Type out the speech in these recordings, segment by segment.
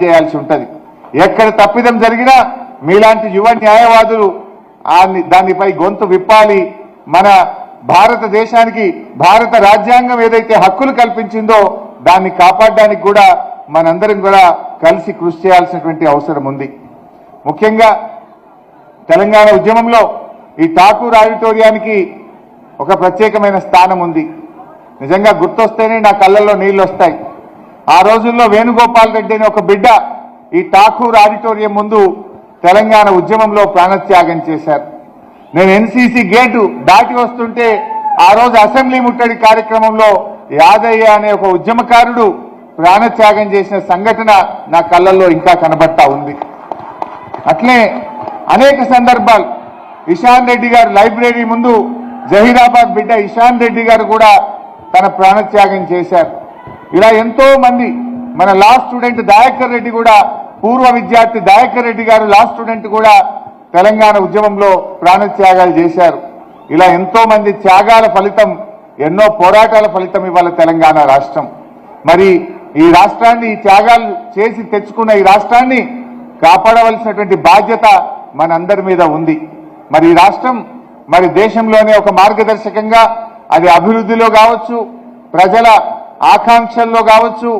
చేయాల్సి ఉంటుంది. ఎక్కడ తప్పిదం జరిగినా మీలాంటి యువ న్యాయవాదులు దానిపై గొంతు విప్పాలి. మన భారతదేశానికి భారత రాజ్యాంగం ఏదైతే హక్కులు కల్పించిందో దాన్ని కాపాడడానికి కూడా మనందరం కూడా కలిసి కృషి చేయాల్సినటువంటి అవసరం ఉంది. ముఖ్యంగా తెలంగాణ ఉద్యమంలో ఈ ఠాకూర్ ఆడిటోరియానికి ఒక ప్రత్యేకమైన స్థానం ఉంది. నిజంగా గుర్తొస్తేనే నా కళ్ళల్లో నీళ్లు వస్తాయి. ఆ రోజుల్లో వేణుగోపాల్ రెడ్డి అనే ఒక బిడ్డ ఈ ఠాకూర్ ఆడిటోరియం ముందు తెలంగాణ ఉద్యమంలో ప్రాణత్యాగం చేశారు. నేను ఎన్సీసీ గేటు దాటి వస్తుంటే ఆ రోజు అసెంబ్లీ ముట్టడి కార్యక్రమంలో యాదయ్య అనే ఒక ఉద్యమకారుడు ప్రాణత్యాగం చేసిన సంఘటన నా కళ్ళల్లో ఇంకా కనబడతా ఉంది. అట్లే అనేక సందర్భాలు ఇషాన్ రెడ్డి గారు లైబ్రరీ ముందు జహీరాబాద్ బిడ్డ ఇషాన్ రెడ్డి గారు కూడా తన ప్రాణత్యాగం చేశారు. ఇలా ఎంతో మంది మన లా స్టూడెంట్ దయాకర్ రెడ్డి కూడా పూర్వ విద్యార్థి దయాకర్ రెడ్డి గారు లా స్టూడెంట్ కూడా తెలంగాణ ఉద్యమంలో ప్రాణత్యాగాలు చేశారు. ఇలా ఎంతో మంది త్యాగాల ఫలితం ఎన్నో పోరాటాల ఫలితం ఇవాళ తెలంగాణ రాష్ట్రం. మరి ఈ రాష్ట్రాన్ని ఈ త్యాగాలు చేసి తెచ్చుకున్న ఈ రాష్ట్రాన్ని కాపాడవలసినటువంటి బాధ్యత మనందరి మీద ఉంది. మరి ఈ రాష్ట్రం మరి దేశంలోనే ఒక మార్గదర్శకంగా అది అభివృద్ధిలో కావచ్చు, ప్రజల ఆకాంక్షల్లో కావచ్చు,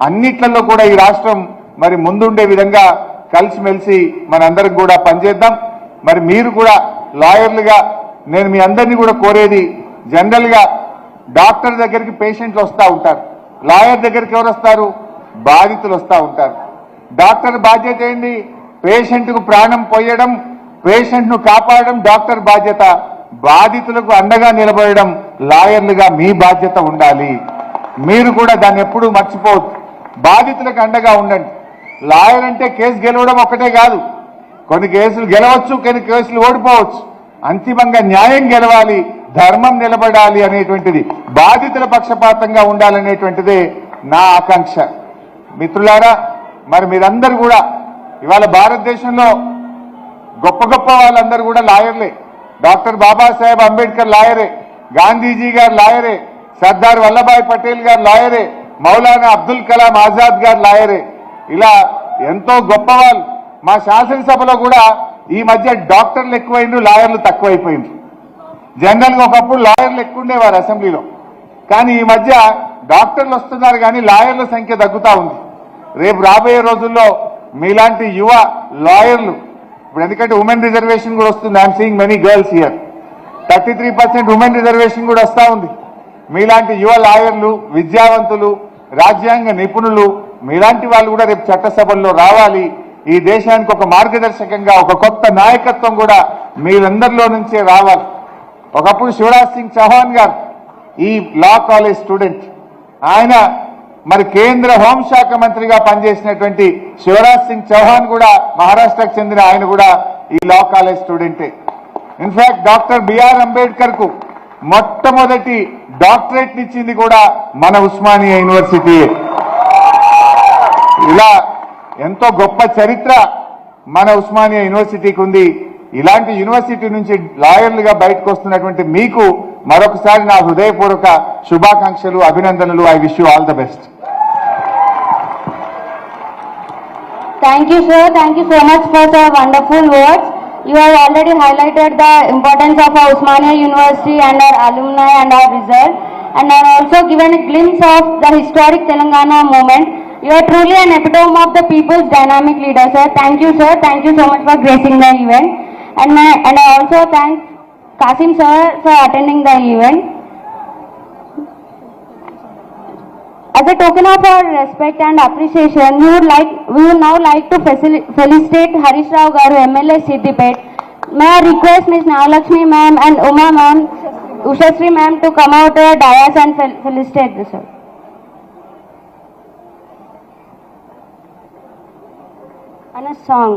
అన్నిట్లలో కూడా ఈ రాష్ట్రం మరి ముందుండే విధంగా కలిసిమెలిసి మనందరం కూడా పనిచేద్దాం. మరి మీరు కూడా లాయర్లుగా నేను మీ అందరినీ కూడా కోరేది, జనరల్ గా డాక్టర్ దగ్గరికి పేషెంట్లు వస్తూ ఉంటారు, లాయర్ దగ్గరికి ఎవరు వస్తారు? బాధితులు వస్తూ ఉంటారు. డాక్టర్ బాధ్యత ఏంటి? పేషెంట్కు ప్రాణం పోయడం, పేషెంట్ను కాపాడడం డాక్టర్ బాధ్యత. బాధితులకు అండగా నిలబడడం లాయర్లుగా మీ బాధ్యత ఉండాలి. మీరు కూడా దాన్ని ఎప్పుడూ మర్చిపోవద్దు. బాధితులకు అండగా ఉండండి. లాయర్ అంటే కేసు గెలవడం ఒక్కటే కాదు, కొన్ని కేసులు గెలవచ్చు, కొన్ని కేసులు ఓడిపోవచ్చు. అంతిమంగా న్యాయం గెలవాలి, ధర్మం నిలబడాలి అనేటువంటిది, బాధితుల పక్షపాతంగా ఉండాలనేటువంటిదే నా ఆకాంక్ష. మిత్రులారా, మరి మీరందరూ కూడా ఇవాళ భారతదేశంలో గొప్ప గొప్ప వాళ్ళందరూ కూడా లాయర్లే. డాక్టర్ బాబాసాహెబ్ అంబేద్కర్ లాయరే, గాంధీజీ గారు లాయరే, సర్దార్ వల్లభాయ్ పటేల్ గారు లాయరే, మౌలానా అబ్దుల్ కలాం ఆజాద్ గారు లాయరే. ఇలా ఎంతో గొప్ప వాళ్ళు. మా శాసనసభలో కూడా ఈ మధ్య డాక్టర్లు ఎక్కువైండ్రు, లాయర్లు తక్కువైపోయిండ్రు. జనరల్గా ఒకప్పుడు లాయర్లు ఎక్కువ ఉండేవారు అసెంబ్లీలో, కానీ ఈ మధ్య డాక్టర్లు వస్తున్నారు కానీ లాయర్ల సంఖ్య తగ్గుతూ ఉంది. రేపు రాబోయే రోజుల్లో మీలాంటి యువ లాయర్లు, ఇప్పుడు ఎందుకంటే ఉమెన్ రిజర్వేషన్ కూడా వస్తుంది, I'm seeing many girls here, 33% women reservation కూడా వస్తూ ఉంది. మీలాంటి యువ లాయర్లు, విద్యావంతులు, రాజ్యాంగ నిపుణులు, మీలాంటి వాళ్ళు కూడా రేపు చట్టసభల్లో రావాలి. ఈ దేశానికి ఒక మార్గదర్శకంగా ఒక కొత్త నాయకత్వం కూడా మీరందరిలో నుంచే రావాలి. ఒకప్పుడు శివరాజ్ సింగ్ చౌహాన్ గారు ఈ లా కాలేజ్ స్టూడెంట్, ఆయన మరి కేంద్ర హోంశాఖ మంత్రిగా పనిచేసినటువంటి శివరాజ్ సింగ్ చౌహాన్ కూడా మహారాష్ట్రకు చెందిన ఆయన కూడా ఈ లా కాలేజ్ స్టూడెంటే. ఇన్ఫాక్ట్ డాక్టర్ బిఆర్ అంబేద్కర్ కు మొట్టమొదటి డాక్టరేట్ ఇచ్చింది కూడా మన ఉస్మానియా యూనివర్సిటీ. ఇలా ఎంతో గొప్ప చరిత్ర మన ఉస్మానియా యూనివర్సిటీకి ఉంది. ఇలాంటి యూనివర్సిటీ నుంచి లాయర్లుగా బయటకు వస్తున్నటువంటి మీకు మరొకసారి నా హృదయపూర్వక శుభాకాంక్షలు, అభినందనలు. I wish you all the best. Thank you, sir. Thank you so much for the wonderful words. You have already highlighted the importance of our Usmania University and our alumni and our result, and have also given a glimpse of the historic Telangana movement. You are truly an epitome of the people's dynamic leader, sir. Thank you, sir. Thank you so much for gracing the event. And I also thank Kasim sir for attending the event. As a token of our respect and appreciation, we would now like to felicitate Harish Rao Garu, MLA Siddipet. May I request Ms. Nagalakshmi ma'am and Uma ma'am, Ushasri ma'am to come out to the dais and felicitate the sir. And a song.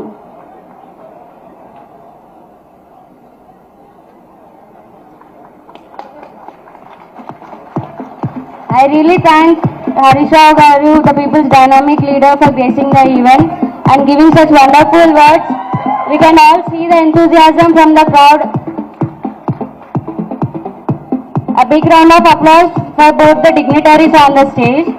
I really thank Harish Rao Garu, the people's dynamic leader, for gracing the event and giving such wonderful words. We can all see the enthusiasm from the crowd. A big round of applause for both the dignitaries on the stage.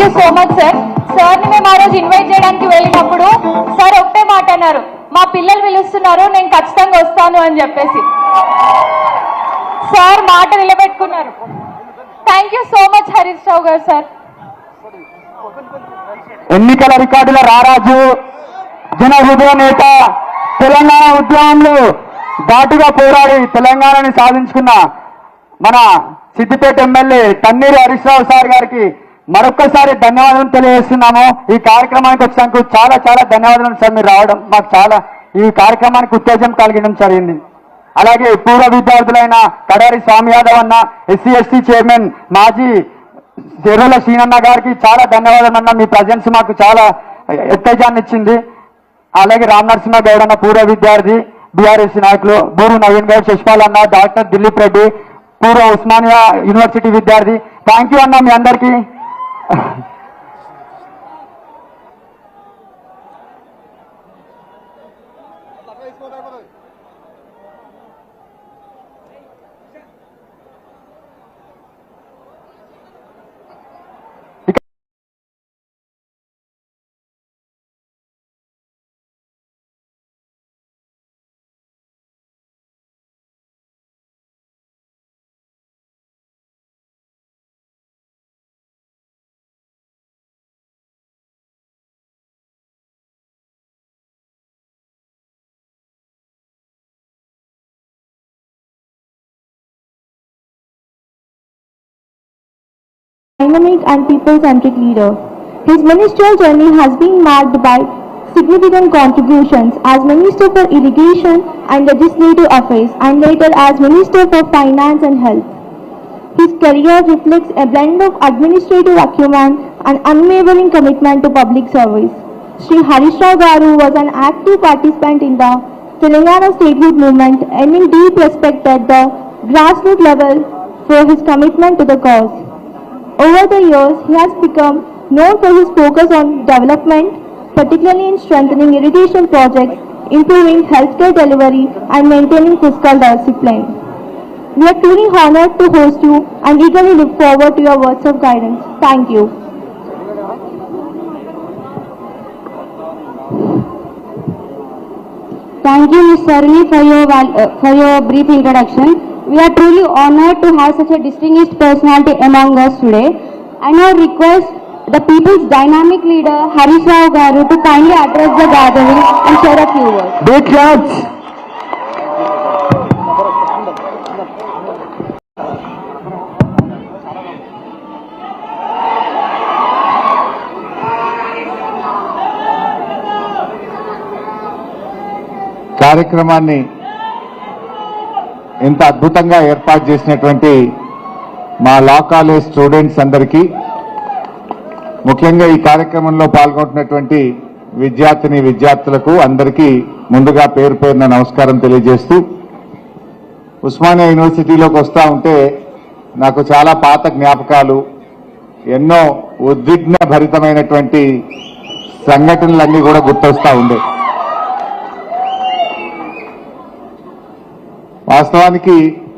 You so much sir. సార్ని మేము ఆ రోజు invite చేయడానికి వెళ్ళినప్పుడు sir ఒకటే మాట అన్నారు, మా పిల్లలు పిలుస్తున్నారు, నేను ఖచ్చితంగా వస్తాను అని చెప్పేసి. సార్ మాట నిలబెట్టుకున్నారు. Thank you so much Harish Rao గారు సార్. ఎన్నికల రికార్డుల రారాజు, జన హృదయ నేత, తెలంగాణ ఉద్యమంలో ఘాటుగా పోరాడి తెలంగాణని సాధించుకున్న మన సిద్దిపేట ఎమ్మెల్యే తన్నీరు హరీష్ రావు సార్ గారికి మరొక్కసారి ధన్యవాదాలు తెలియజేస్తున్నాము. ఈ కార్యక్రమానికి వచ్చినందుకు చాలా చాలా ధన్యవాదాలు సార్. మీరు రావడం మాకు చాలా ఈ కార్యక్రమానికి ఉత్తేజం కలిగడం జరిగింది. అలాగే పూర్వ విద్యార్థులైన కడారి స్వామి యాదవ్ అన్న, SC/ST చైర్మన్ మాజీ చెరువుల శ్రీనన్న గారికి చాలా ధన్యవాదాలు అన్న. మీ ప్రజెన్స్ మాకు చాలా ఉత్తేజాన్ని ఇచ్చింది. అలాగే రామ్ నరసింహ గౌడ్ అన్న పూర్వ విద్యార్థి, BRS నాయకులు బూరు నవీన్ గౌడ్, శశిపాల్ అన్న, డాక్టర్ దిలీప్ రెడ్డి పూర్వ ఉస్మానియా యూనివర్సిటీ విద్యార్థి. థ్యాంక్ యూ అన్న మీ అందరికీ. Dynamic and people-centric leader. His ministerial journey has been marked by significant contributions as Minister for Irrigation and Legislative Affairs and later as Minister for Finance and Health. His career reflects a blend of administrative acumen and unwavering commitment to public service. Sri Harish Rao Garu was an active participant in the Telangana statehood movement, earning deep respect at the grassroots level for his commitment to the cause. Over the years, he has become known for his focus on development, particularly in strengthening irrigation projects, improving healthcare delivery, and maintaining fiscal discipline. We are truly honored to host you and eagerly look forward to your words of guidance. Thank you. Thank you, Ms. Sarni, for your brief introduction. We are truly honored to have such a distinguished personality among us today. I now request the people's dynamic leader, Harish Rao Garu, to kindly address the gathering and share a few words. Big claps. కార్యక్రమాన్ని ఇంత అద్భుతంగా ఏర్పాటు చేసినటువంటి మా law college students అందరికీ, ముఖ్యంగా ఈ కార్యక్రమంలో పాల్గొంటున్నటువంటి విద్యార్థులకు అందరికీ ముందుగా పేరు పేరున నమస్కారం తెలియజేస్తూ, ఉస్మానియా యూనివర్సిటీలోకి వస్తూ ఉంటే నాకు చాలా పాత జ్ఞాపకాలు, ఎన్నో ఉద్విగ్న భరితమైనటువంటి సంఘటనలన్నీ కూడా గుర్తొస్తూ ఉండే. వాస్తవానికి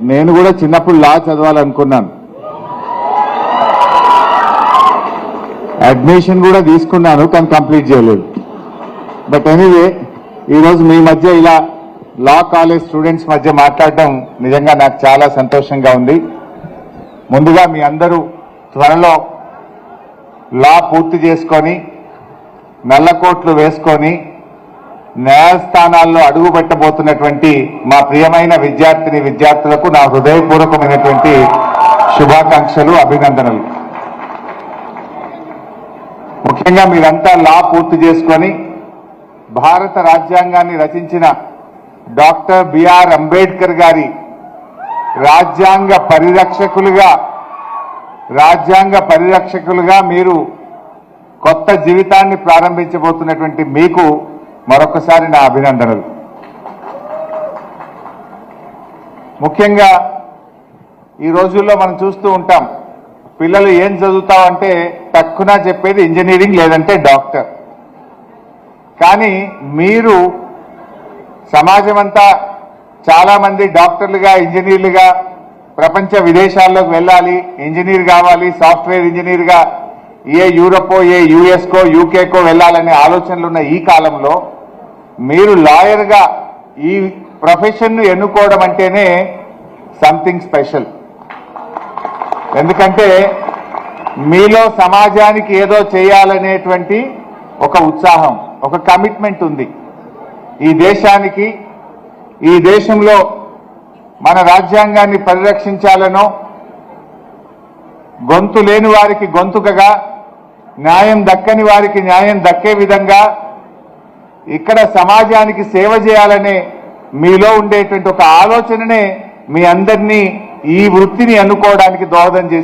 నేను కూడా చిన్నప్పుడు లా చదవాలనుకున్నాను, అడ్మిషన్ కూడా తీసుకున్నాను, కానీ కంప్లీట్ చేయలేదు. బట్ ఎనీవే, ఈరోజు మీ మధ్య ఇలా లా కాలేజ్ స్టూడెంట్స్ మధ్య మాట్లాడటం నిజంగా నాకు చాలా సంతోషంగా ఉంది. ముందుగా మీ అందరూ త్వరలో లా పూర్తి చేసుకొని నల్లకోట్లు వేసుకొని న్యాయస్థానాల్లో అడుగు పెట్టబోతున్నటువంటి మా ప్రియమైన విద్యార్థులకు నా హృదయపూర్వకమైనటువంటి శుభాకాంక్షలు, అభినందనలు. ముఖ్యంగా మీరంతా లా పూర్తి చేసుకొని భారత రాజ్యాంగాన్ని రచించిన డాక్టర్ బిఆర్ అంబేద్కర్ గారి రాజ్యాంగ పరిరక్షకులుగా మీరు కొత్త జీవితాన్ని ప్రారంభించబోతున్నటువంటి మీకు మరొకసారి నా అభినందనలు. ముఖ్యంగా ఈ రోజుల్లో మనం చూస్తూ ఉంటాం, పిల్లలు ఏం చదువుతావంటే తక్కువ చెప్పేది ఇంజనీరింగ్ లేదంటే డాక్టర్. కానీ మీరు సమాజమంతా చాలా మంది డాక్టర్లుగా, ఇంజనీర్లుగా ప్రపంచ విదేశాల్లోకి వెళ్ళాలి, ఇంజనీర్ కావాలి, సాఫ్ట్వేర్ ఇంజనీర్గా ఏ యూరపో ఏ యుఎస్కో యూకేకో వెళ్ళాలనే ఆలోచనలు ఉన్న ఈ కాలంలో మీరు లాయర్గా ఈ ప్రొఫెషన్ను ఎన్నుకోవడం అంటేనే సంథింగ్ స్పెషల్. ఎందుకంటే మీలో సమాజానికి ఏదో చేయాలనేటువంటి ఒక ఉత్సాహం, ఒక కమిట్మెంట్ ఉంది. ఈ దేశానికి, ఈ దేశంలో మన రాజ్యాంగాన్ని పరిరక్షించాలనో, గొంతు లేని వారికి గొంతుకగా, న్యాయం దక్కని వారికి న్యాయం దక్కే విధంగా ఇక్కడ సమాజానికి సేవ చేయాలనే మీలో ఉండేటువంటి ఒక ఆలోచననే మీ అందరినీ ఈ వృత్తిని ఎన్నుకోవడానికి దోహదం చేసి